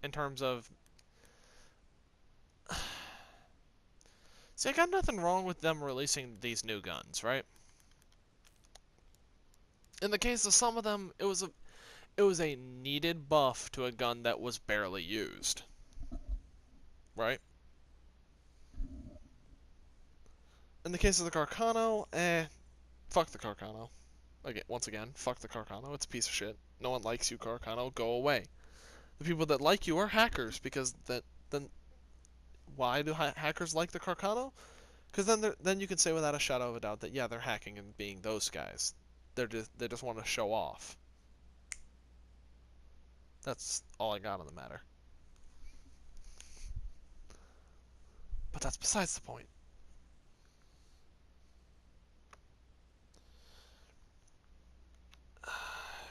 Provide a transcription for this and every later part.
in terms of. See, I got nothing wrong with them releasing these new guns, right? In the case of some of them, it was a needed buff to a gun that was barely used, right? In the case of the Carcano, fuck the Carcano. Again, once again, fuck the Carcano. It's a piece of shit. No one likes you, Carcano. Go away. The people that like you are hackers because then why do hackers like the Carcano? Because then you can say without a shadow of a doubt that yeah, they're hacking and being those guys. They just want to show off. That's all I got on the matter. But that's besides the point.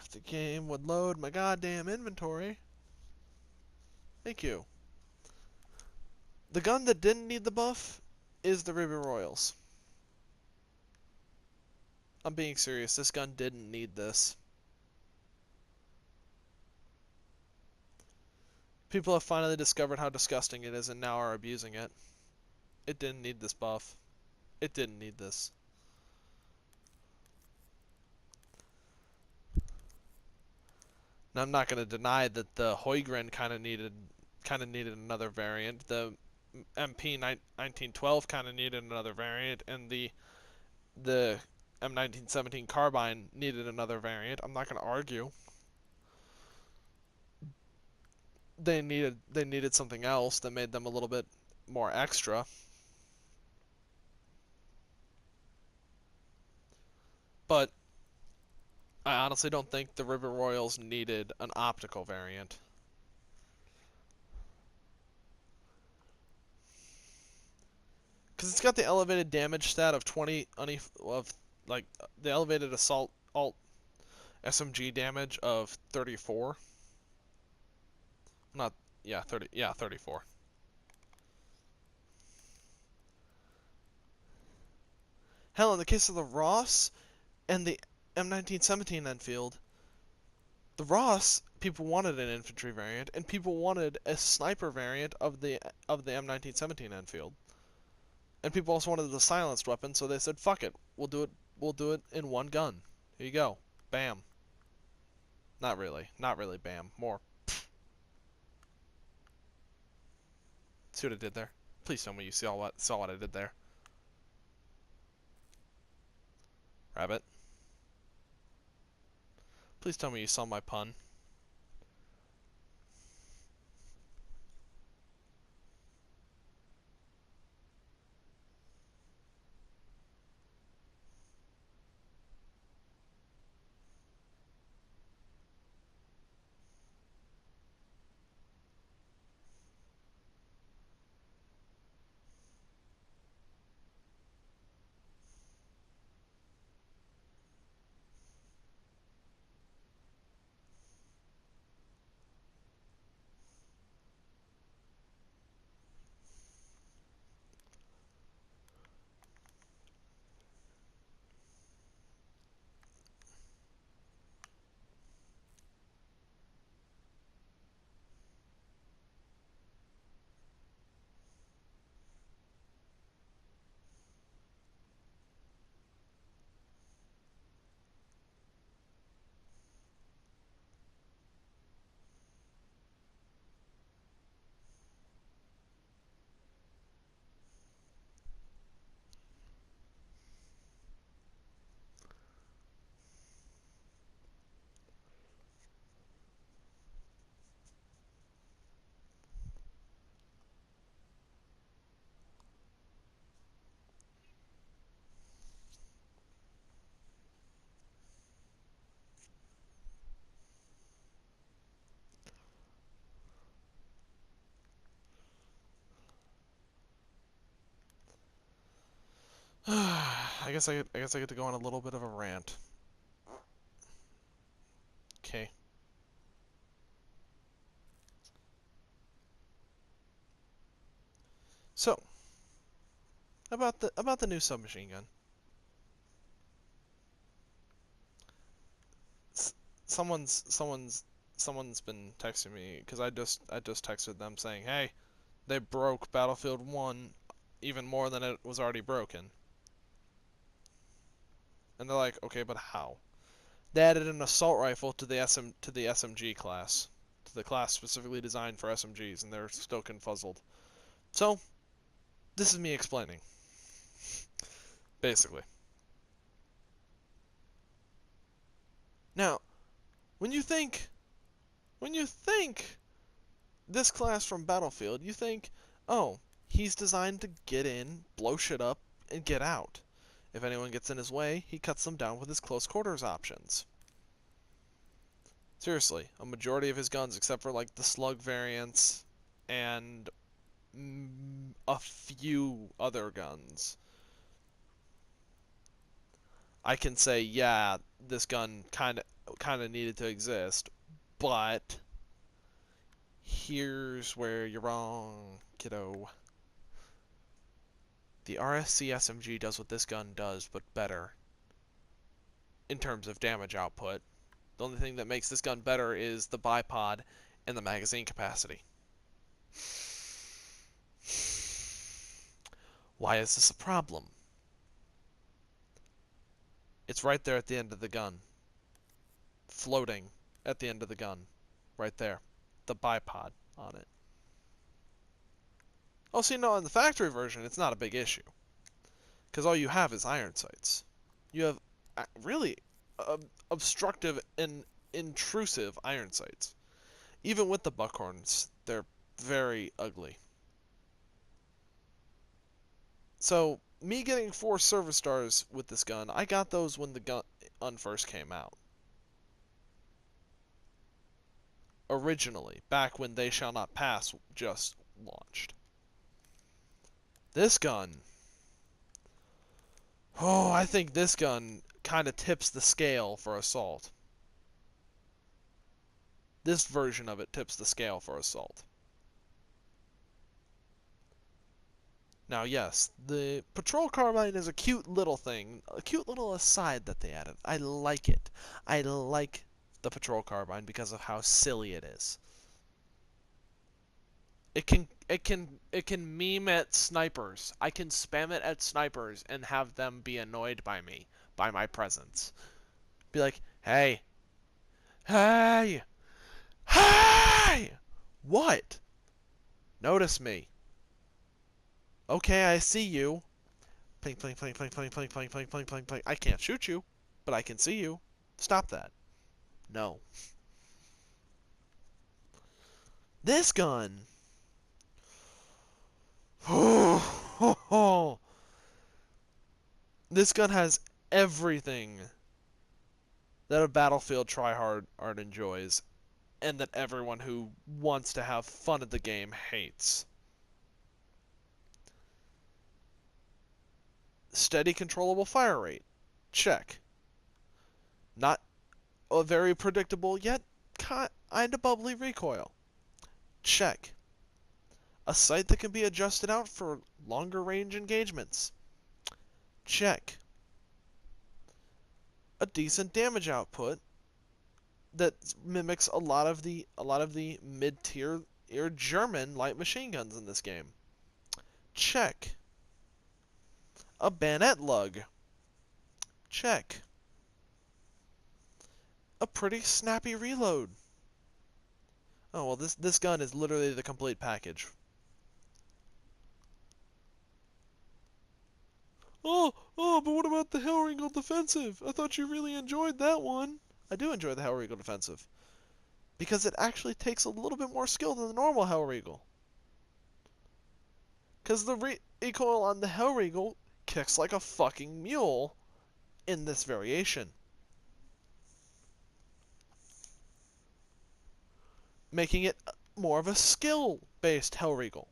If the game would load my goddamn inventory. Thank you. The gun that didn't need the buff is the Ruby Royals. I'm being serious. This gun didn't need this. People have finally discovered how disgusting it is and now are abusing it. It didn't need this buff. It didn't need this. Now I'm not going to deny that the Hoygren kind of needed another variant. The MP 1912 kind of needed another variant, and the M1917 carbine needed another variant. I'm not going to argue. They needed something else that made them a little bit more extra. But I honestly don't think the River Royals needed an optical variant. Because it's got the elevated damage stat of 20 of like the elevated assault alt SMG damage of 34. Not yeah, 30 yeah, 34. Hell, in the case of the Ross and the M1917 Enfield, the Ross people wanted an infantry variant and people wanted a sniper variant of the M1917 Enfield. And people also wanted the silenced weapon, so they said, "Fuck it, we'll do it. We'll do it in one gun. Here you go, bam." Not really, bam. More. See what I did there? Please tell me you saw what I did there, Rabbit. Please tell me you saw my pun. I guess I get to go on a little bit of a rant. Okay. So about the new submachine gun. S- someone's someone's been texting me because I just texted them saying, hey, they broke Battlefield 1 even more than it was already broken. And they're like, okay, but how? They added an assault rifle to the SMG class, to the class specifically designed for SMGs, and they're still confuzzled. So, this is me explaining, basically. Now, when you think this class from Battlefield, you think, oh, he's designed to get in, blow shit up, and get out. If anyone gets in his way, he cuts them down with his close quarters options. Seriously, a majority of his guns, except for like the slug variants and a few other guns, I can say, yeah, this gun kind of needed to exist, but here's where you're wrong, kiddo. The RSC SMG does what this gun does, but better in terms of damage output. The only thing that makes this gun better is the bipod and the magazine capacity. Why is this a problem? It's right there at the end of the gun. Floating at the end of the gun. Right there. The bipod on it. Oh, see, no, in the factory version, it's not a big issue. Because all you have is iron sights. You have really obstructive and intrusive iron sights. Even with the buckhorns, they're very ugly. So, me getting 4 service stars with this gun, I got those when the gun first came out. Originally, back when They Shall Not Pass just launched. This gun... Oh, I think this gun kind of tips the scale for assault. This version of it tips the scale for assault. Now, yes, the patrol carbine is a cute little thing, a cute little aside that they added. I like it. I like the patrol carbine because of how silly it is. It can meme at snipers. I can spam it at snipers and have them be annoyed by me, by my presence. Be like, hey, hey, hey, what? Notice me. Okay, I see you. Pling, pling, pling, pling, pling, pling, pling, pling, pling, pling, pling. I can't shoot you, but I can see you. Stop that. No. This gun. This gun has everything that a Battlefield tryhard enjoys, and that everyone who wants to have fun at the game hates. Steady, controllable fire rate. Check. Not a very predictable, yet kind of bubbly recoil. Check. A sight that can be adjusted out for longer range engagements. Check. A decent damage output that mimics a lot of the mid-tier German light machine guns in this game. Check. A bayonet lug. Check. A pretty snappy reload. Oh, well, this gun is literally the complete package. Oh, but what about the Hellriegel Defensive? I thought you really enjoyed that one. I do enjoy the Hellriegel Defensive. Because it actually takes a little bit more skill than the normal Hellriegel. Because the recoil on the Hellriegel kicks like a fucking mule in this variation. Making it more of a skill-based Hellriegel.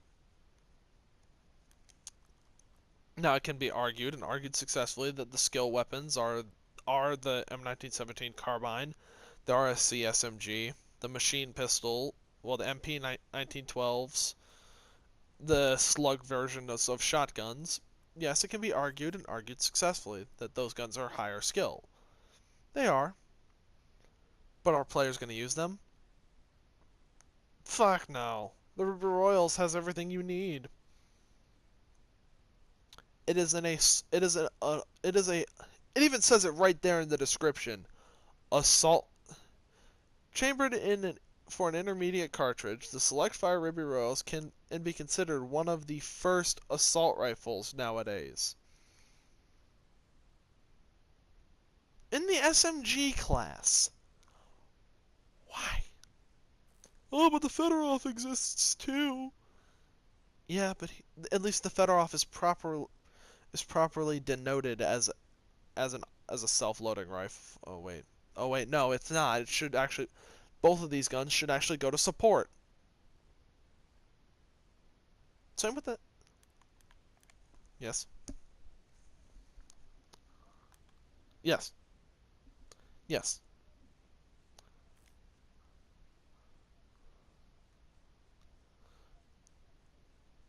Now, it can be argued, and argued successfully, that the skill weapons are the M1917 carbine, the RSC SMG, the machine pistol, well, the MP 1912s, the slug version of shotguns. Yes, it can be argued, and argued successfully, that those guns are higher skill. They are. But are players going to use them? Fuck no. The Ruby Royals has everything you need. It is an ace. It is it is a. It even says it right there in the description. Assault chambered in for an intermediate cartridge. The Select Fire Ruby Royals can and be considered one of the first assault rifles nowadays. In the SMG class. Why? Oh, but the Fedorov exists too. Yeah, but at least the Fedorov is properly denoted as a self-loading rifle. Oh wait, no, it's not. It should actually both of these guns should actually go to support. Same with that. Yes. Yes. Yes.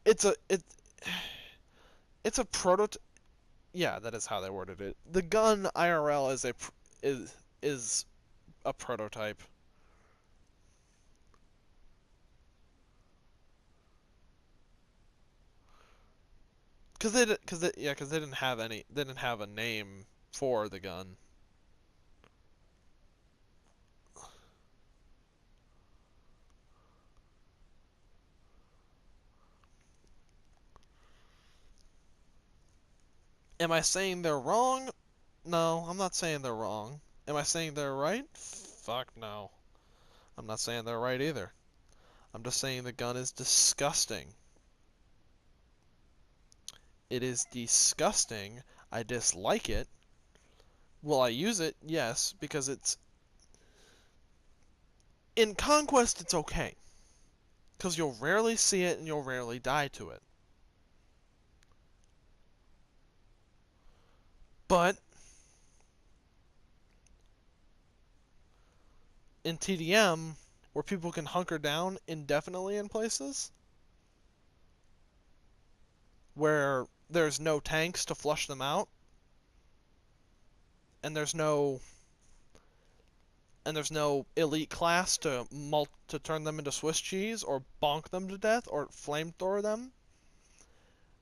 It's a it it's a prototype. Yeah, that is how they worded it. The gun IRL is is a prototype. Cause they didn't have they didn't have a name for the gun. Am I saying they're wrong? No, I'm not saying they're wrong. Am I saying they're right? Fuck no. I'm not saying they're right either. I'm just saying the gun is disgusting. It is disgusting. I dislike it. Will I use it? Yes, because it's in Conquest it's okay. Because you'll rarely see it and you'll rarely die to it. But in TDM, where people can hunker down indefinitely in places, where there's no tanks to flush them out, and there's no elite class to turn them into Swiss cheese or bonk them to death or flamethrower them,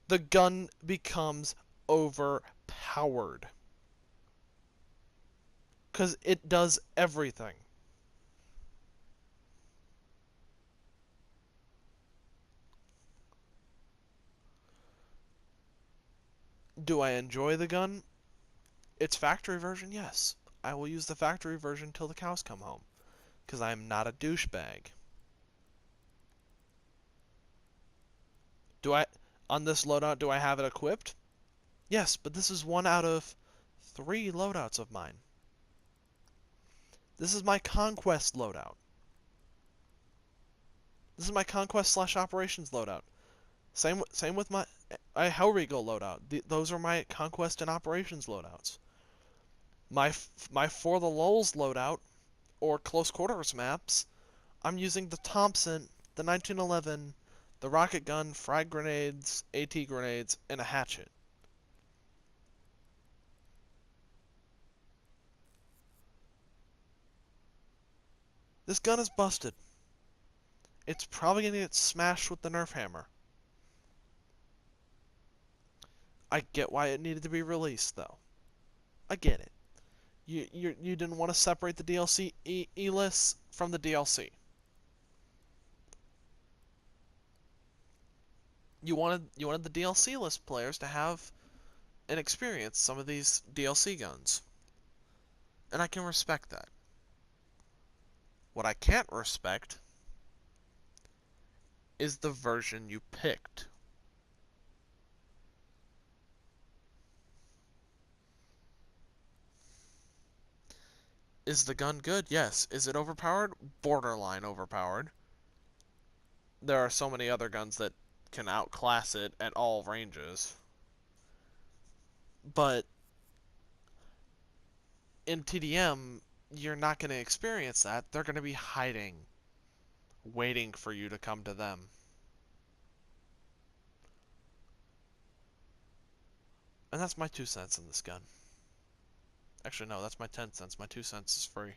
the gun becomes overpowered because it does everything. Do I enjoy the gun? Its factory version, yes. I will use the factory version till the cows come home because I'm not a douchebag. Do I on this loadout do I have it equipped? Yes, but this is one out of 3 loadouts of mine. This is my conquest loadout. This is my conquest slash operations loadout. Same with my Hellregal loadout. Those are my conquest and operations loadouts. My for the lulz loadout or close quarters maps, I'm using the Thompson, the 1911, the rocket gun, frag grenades, AT grenades, and a hatchet. This gun is busted. It's probably gonna get smashed with the Nerf hammer. I get why it needed to be released, though. I get it. You didn't want to separate the DLC E-list from the DLC. You wanted the DLC list players to have and experience some of these DLC guns. And I can respect that. What I can't respect is the version you picked. Is the gun good? Yes. Is it overpowered? Borderline overpowered. There are so many other guns that can outclass it at all ranges. But in TDM, you're not going to experience that. They're going to be hiding, waiting for you to come to them. And that's my 2 cents in this gun. Actually, no, that's my 10 cents. My 2 cents is free.